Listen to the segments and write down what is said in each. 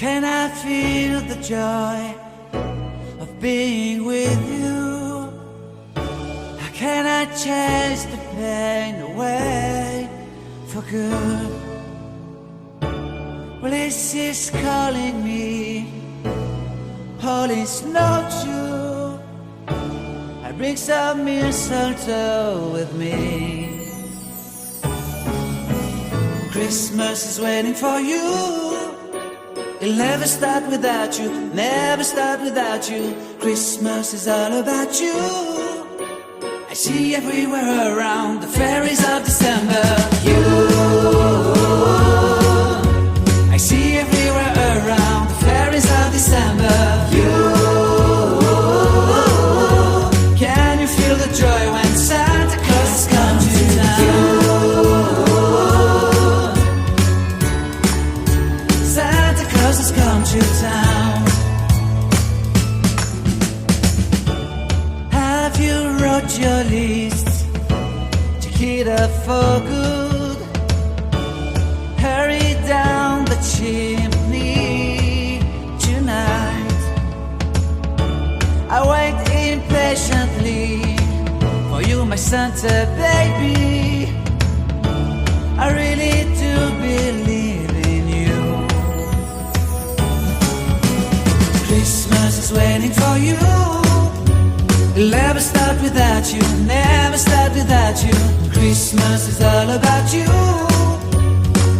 can I feel the joy of being with you? How can I chase the pain away for good? Well, this is calling me, all is not true. I bring some mistletoe with me. Christmas is waiting for you. It'll never start without you, never start without you. Christmas is all about you. I see everywhere around the fairies of December. You, I see everywhere around the fairies of December. You, can you feel the joy when Santa Claus comes to town? Has come to town. Have you wrote your list to get up for good? Hurry down the chimney tonight. I wait impatiently for you, my Santa baby. I really do believe in you. Christmas is waiting for you. It'll never start without you, never start without you. Christmas is all about you.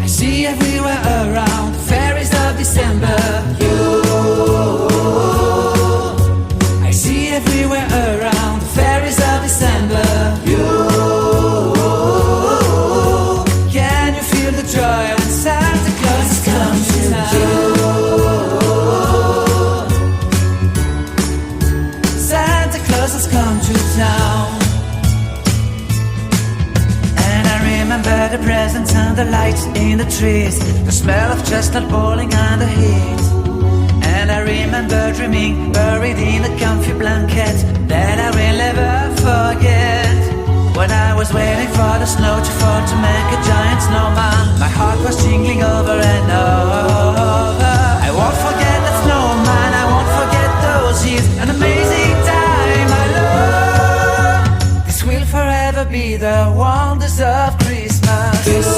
I see everywhere around the fairies of December. You, I see everywhere around the fairies of December. You, can you feel the joy when Santa Claus comes to town? Has come to town. And I remember the presents and the lights in the trees, the smell of chestnut boiling and the heat. And I remember dreaming buried in a comfy blanket that I will never forget. When I was waiting for the snow to fall to make a giant snowman, my heart was jingling over and over. I won't forget that snowman, I won't forget those years, an amazing time. This will forever be the wonders of Christmas. Christmas